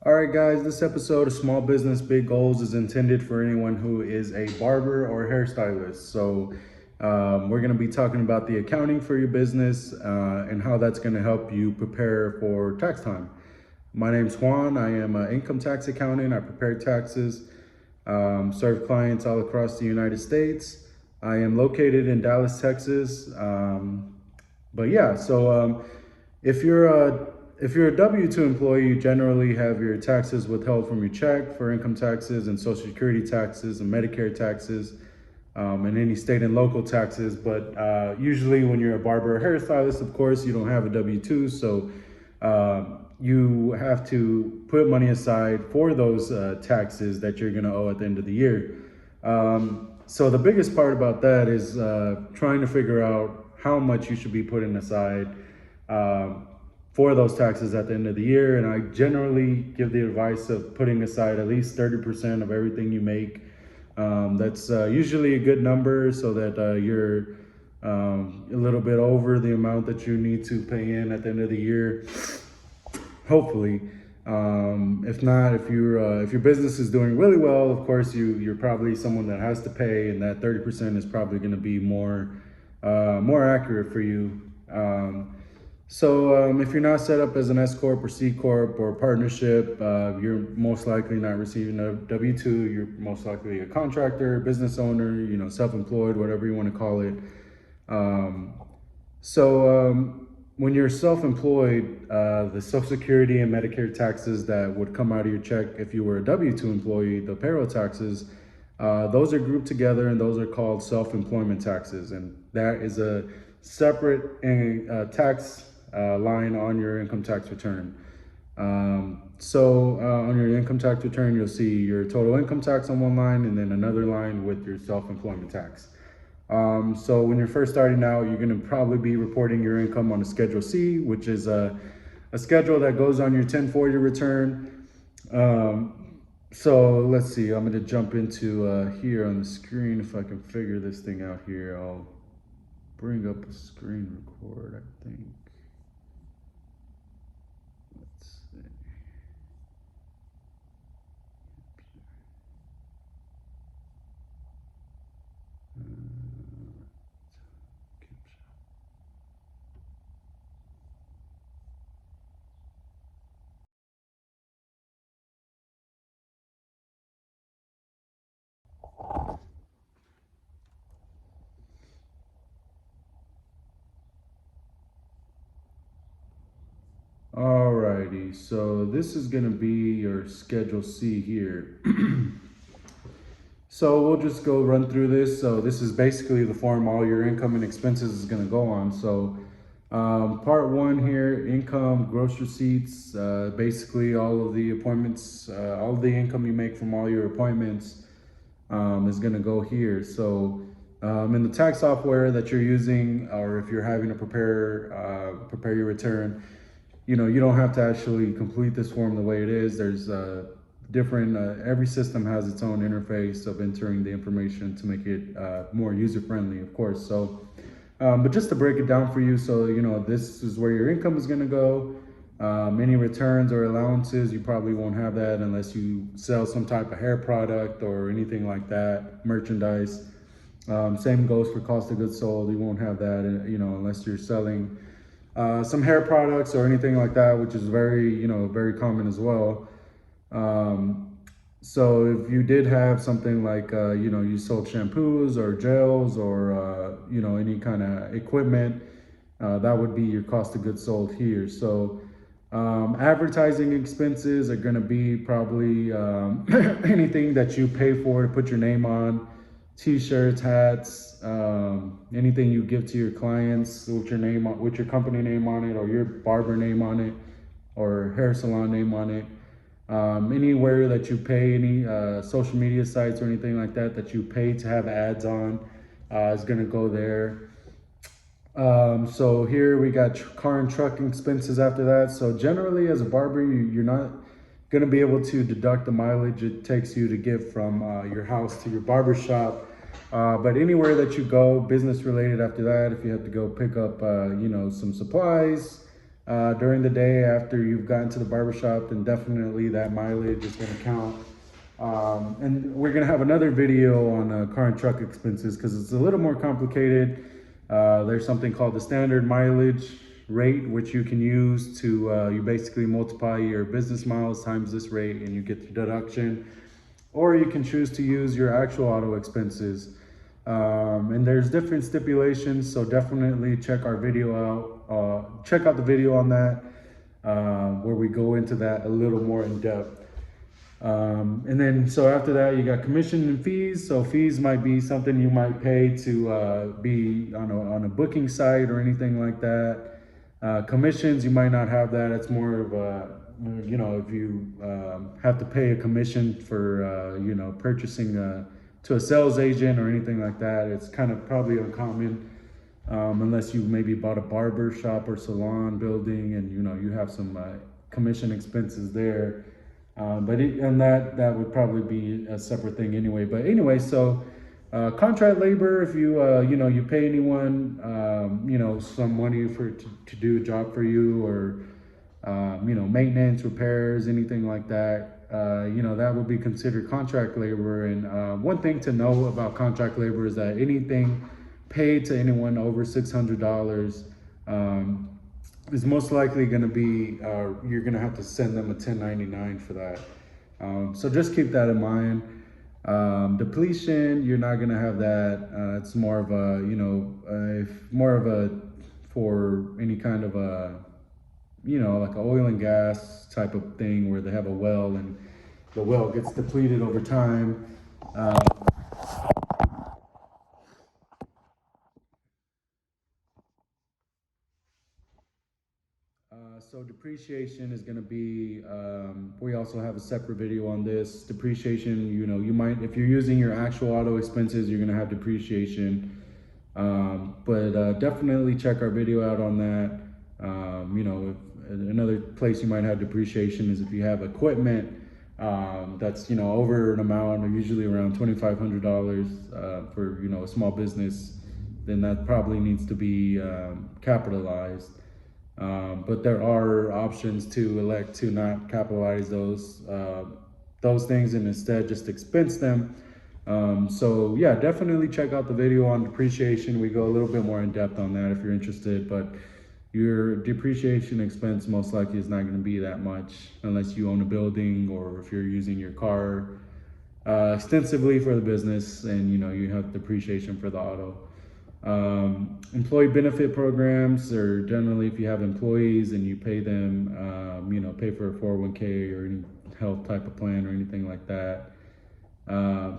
All right, guys, this episode of Small Business Big Goals is intended for anyone who is a barber or hairstylist. We're going to be talking about the accounting for your business and how that's going to help you prepare for tax time. My name's Juan. I am an income tax accountant. I prepare taxes, serve clients all across the United States. I am located in Dallas, Texas. But yeah, so if you're a W-2 employee, you generally have your taxes withheld from your check for income taxes and Social Security taxes and Medicare taxes, and any state and local taxes. But usually when you're a barber or hairstylist, of course, you don't have a W-2, so you have to put money aside for those taxes that you're gonna owe at the end of the year. So the biggest part about that is trying to figure out how much you should be putting aside for those taxes at the end of the year. And I generally give the advice of putting aside at least 30% of everything you make. That's usually a good number so that you're a little bit over the amount that you need to pay in at the end of the year, hopefully. If not, if your business is doing really well, of course you're probably someone that has to pay, and that 30% is probably going to be more accurate for you. If you're not set up as an S Corp or C Corp or partnership, you're most likely not receiving a W-2. You're most likely a contractor, business owner, self-employed, whatever you want to call it. When you're self-employed, the Social Security and Medicare taxes that would come out of your check if you were a W-2 employee, the payroll taxes, those are grouped together and those are called self-employment taxes. And that is a separate tax line on your income tax return. On your income tax return, you'll see your total income tax on one line and then another line with your self-employment tax. So when you're first starting out, you're going to probably be reporting your income on a Schedule C, which is a schedule that goes on your 1040 return. So let's see, I'm going to jump into here on the screen. If I can figure this thing out here, I'll bring up a screen record, I think. Let's see. Alrighty, so this is gonna be your Schedule C here. So we'll just go run through this. So this is basically the form all your income and expenses is gonna go on. So part one here, income, gross receipts, basically all of the appointments, all of the income you make from all your appointments is gonna go here. So in the tax software that you're using, or if you're having to prepare your return, you don't have to actually complete this form the way it is. There's every system has its own interface of entering the information to make it more user-friendly, of course. But just to break it down for you, so this is where your income is gonna go. Any returns or allowances, you probably won't have that unless you sell some type of hair product or anything like that, merchandise. Same goes for cost of goods sold. You won't have that, unless you're selling some hair products or anything like that, which is very common as well. So if you did have something like, you sold shampoos or gels or, any kind of equipment, that would be your cost of goods sold here. So advertising expenses are going to be probably anything that you pay for to put your name on. T-shirts, hats, anything you give to your clients with your company name on it, or your barber name on it, or hair salon name on it. Anywhere that you pay, any social media sites or anything like that you pay to have ads on, is going to go there. So here we got car and truck expenses after that. So generally, as a barber, you're not going to be able to deduct the mileage it takes you to get from your house to your barber shop. But anywhere that you go, business related after that, if you have to go pick up, some supplies, during the day after you've gotten to the barbershop, then definitely that mileage is going to count. And we're going to have another video on car and truck expenses because it's a little more complicated. There's something called the standard mileage rate, which you can use to, you basically multiply your business miles times this rate and you get the deduction. Or you can choose to use your actual auto expenses. And there's different stipulations, so definitely check our video out. Check out the video on that, where we go into that a little more in depth. And then, so after that, you got commission and fees. So fees might be something you might pay to be on a booking site or anything like that. Commissions, you might not have that. It's more of a, if you have to pay a commission for, purchasing to a sales agent or anything like that, it's kind of probably uncommon, unless you maybe bought a barber shop or salon building and, you have some commission expenses there. And that would probably be a separate thing anyway. But anyway, so contract labor, if you you pay anyone some money to do a job for you, or maintenance, repairs, anything like that, that would be considered contract labor. And one thing to know about contract labor is that anything paid to anyone over $600 is most likely going to be, you're going to have to send them a 1099 for that. So just keep that in mind. Depletion, you're not going to have that. It's more of a, for any kind of a, like an oil and gas type of thing where they have a well and the well gets depleted over time. So depreciation is going to be, we also have a separate video on this. Depreciation, you might, if you're using your actual auto expenses, you're going to have depreciation. But definitely check our video out on that. Another place you might have depreciation is if you have equipment that's, over an amount, or usually around $2,500 for, a small business, then that probably needs to be capitalized. But there are options to elect to not capitalize those things and instead just expense them. So yeah, definitely check out the video on depreciation. We go a little bit more in depth on that if you're interested, but your depreciation expense most likely is not going to be that much unless you own a building, or if you're using your car extensively for the business, and you have depreciation for the auto. Employee benefit programs are generally, if you have employees and you pay them, pay for a 401k or any health type of plan or anything like that.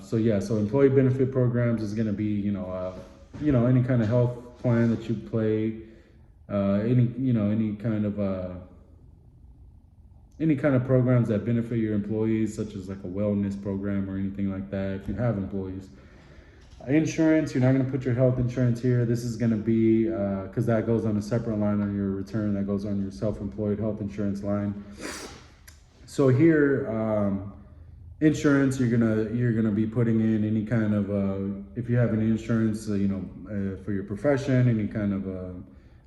So employee benefit programs is going to be, any kind of health plan that you play, any kind of programs that benefit your employees, such as like a wellness program or anything like that, if you have employees. Insurance, you're not going to put your health insurance here. This is going to be, because that goes on a separate line on your return, that goes on your self-employed health insurance line. So here, insurance, you're gonna be putting in any kind of, if you have any insurance, for your profession, any kind of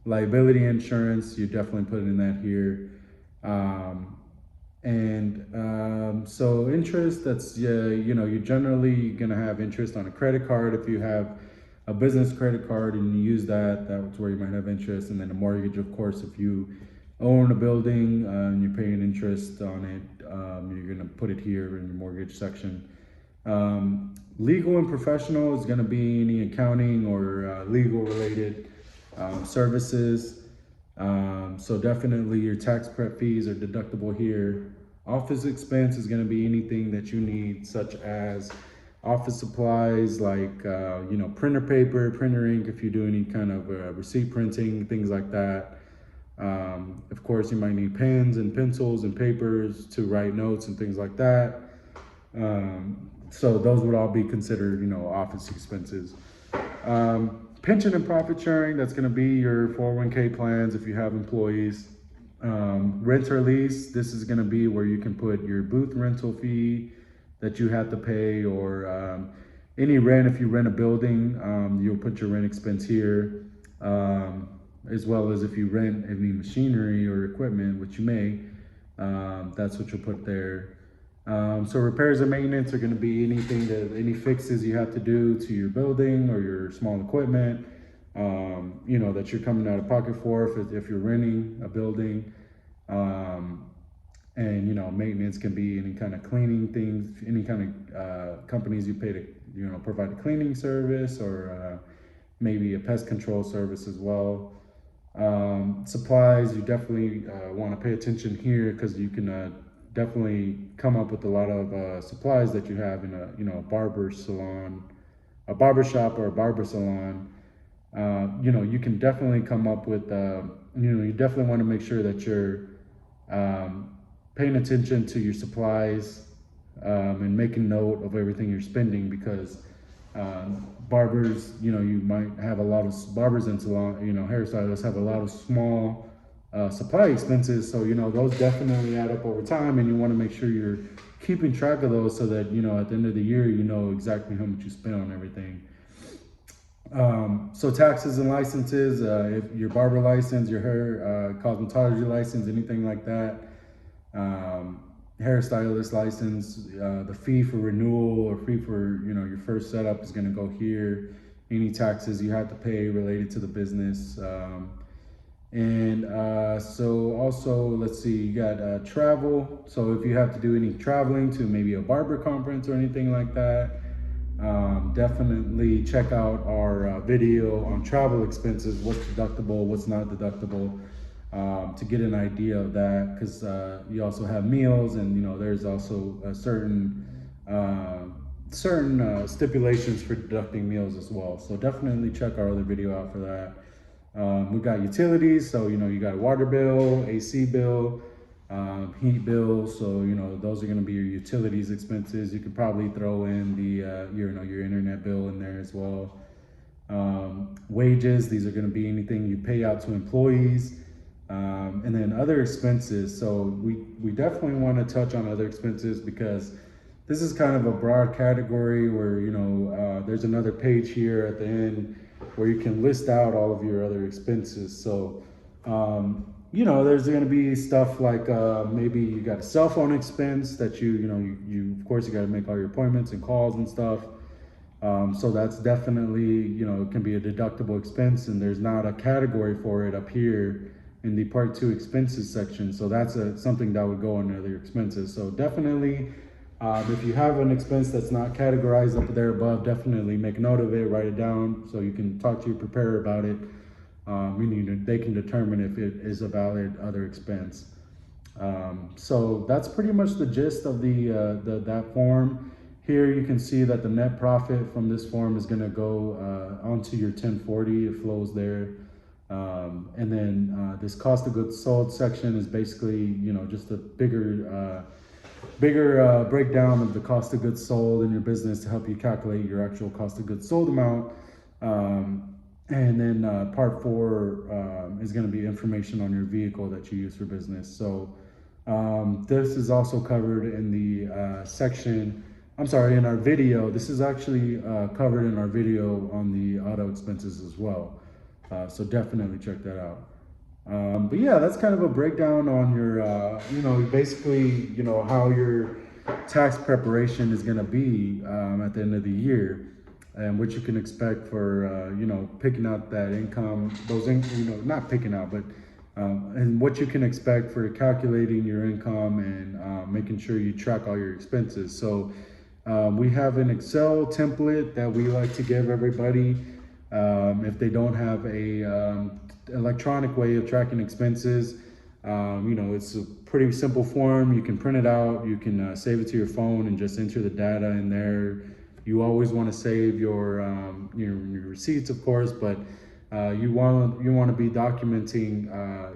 liability insurance, you're definitely putting in that here. So interest, that's, you're generally gonna have interest on a credit card. If you have a business credit card and you use that, that's where you might have interest. And then a mortgage, of course, if you own a building and you're paying interest on it, you're gonna put it here in the mortgage section. Legal and professional is gonna be any accounting or legal related services. So definitely your tax prep fees are deductible here. Office expense is going to be anything that you need, such as office supplies like printer paper, printer ink, if you do any kind of receipt printing, things like that. Of course, you might need pens and pencils and papers to write notes and things like that. So those would all be considered, office expenses. Pension and profit sharing, that's going to be your 401k plans if you have employees. Rent or lease, this is going to be where you can put your booth rental fee that you have to pay, or any rent. If you rent a building, you'll put your rent expense here. as well as if you rent any machinery or equipment, which you may, that's what you'll put there. So repairs and maintenance are going to be anything that any fixes you have to do to your building or your small equipment, that you're coming out of pocket for if you're renting a building. And maintenance can be any kind of cleaning things, any kind of companies you pay to provide a cleaning service, or maybe a pest control service as well. Supplies, you definitely want to pay attention here, because you can definitely come up with a lot of supplies that you have in a barber salon, a barber shop, or a barber salon. You can definitely come up with you definitely want to make sure that you're paying attention to your supplies, and making note of everything you're spending, because barbers, you might have a lot of barbers and salon, hairstylists have a lot of small supply expenses. So, those definitely add up over time, and you want to make sure you're keeping track of those, so that, at the end of the year, you know exactly how much you spend on everything. So taxes and licenses, if your barber license, your hair, cosmetology license, anything like that, hairstylist license, the fee for renewal or fee for, your first setup is going to go here. Any taxes you have to pay related to the business. So also, let's see, you got travel. So if you have to do any traveling to maybe a barber conference or anything like that, definitely check out our video on travel expenses, what's deductible, what's not deductible, to get an idea of that, because you also have meals, and there's also a certain stipulations for deducting meals as well. So definitely check our other video out for that. We've got utilities, so you got a water bill, AC bill, heat bill. So those are going to be your utilities expenses. You could probably throw in the your internet bill in there as well. Wages, these are going to be anything you pay out to employees. And then other expenses. So we definitely want to touch on other expenses, because this is kind of a broad category where there's another page here at the end where you can list out all of your other expenses. So there's going to be stuff like maybe you got a cell phone expense that you of course you got to make all your appointments and calls and stuff. So that's definitely it can be a deductible expense, and there's not a category for it up here in the part 2 expenses section. So that's something that would go under other expenses. So definitely, if you have an expense that's not categorized up there above, definitely make note of it, write it down, so you can talk to your preparer about it. They can determine if it is a valid other expense. So that's pretty much the gist of that form. Here you can see that the net profit from this form is going to go onto your 1040. It flows there. And then this cost of goods sold section is basically, just a bigger breakdown of the cost of goods sold in your business to help you calculate your actual cost of goods sold amount. And then part 4 is going to be information on your vehicle that you use for business. So this is also covered in the in our video. This is actually covered in our video on the auto expenses as well. So definitely check that out. But yeah, that's kind of a breakdown on your, basically, how your tax preparation is going to be at the end of the year, and what you can expect for, picking out that income, not picking out, but and what you can expect for calculating your income, and making sure you track all your expenses. So we have an Excel template that we like to give everybody. If they don't have a electronic way of tracking expenses, it's a pretty simple form. You can print it out, you can save it to your phone and just enter the data in there. You always want to save your receipts, of course, but you want to be documenting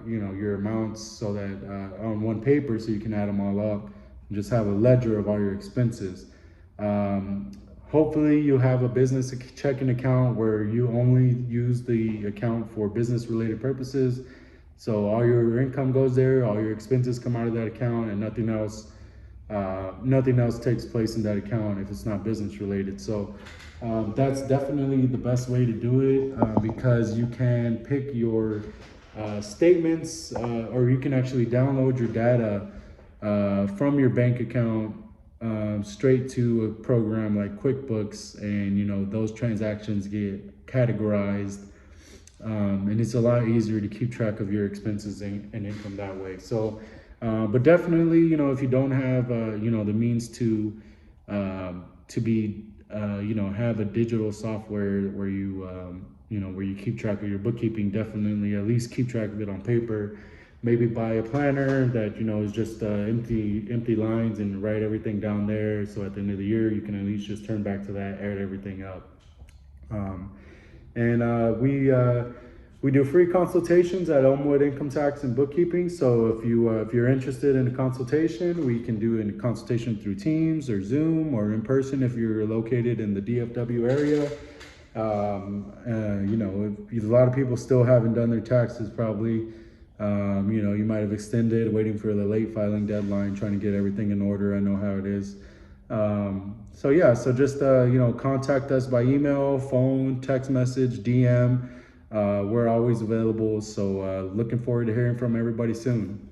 your amounts, so that on one paper, so you can add them all up and just have a ledger of all your expenses. Hopefully you'll have a business checking account where you only use the account for business related purposes. So all your income goes there, all your expenses come out of that account, and nothing else nothing else takes place in that account if it's not business related. So that's definitely the best way to do it, because you can pick your statements, or you can actually download your data from your bank account straight to a program like QuickBooks, and those transactions get categorized, and it's a lot easier to keep track of your expenses and income that way. So, but definitely, if you don't have, the means to be, have a digital software where where you keep track of your bookkeeping, definitely at least keep track of it on paper. Maybe buy a planner that is just empty lines, and write everything down there. So at the end of the year, you can at least just turn back to that, add everything up. Um, and we do free consultations at Elmwood Income Tax and Bookkeeping. So if you're interested in a consultation, we can do a consultation through Teams or Zoom or in person if you're located in the DFW area. If a lot of people still haven't done their taxes, probably. You might have extended waiting for the late filing deadline, trying to get everything in order. I know how it is. So yeah, so just contact us by email, phone, text message, DM. We're always available. So looking forward to hearing from everybody soon.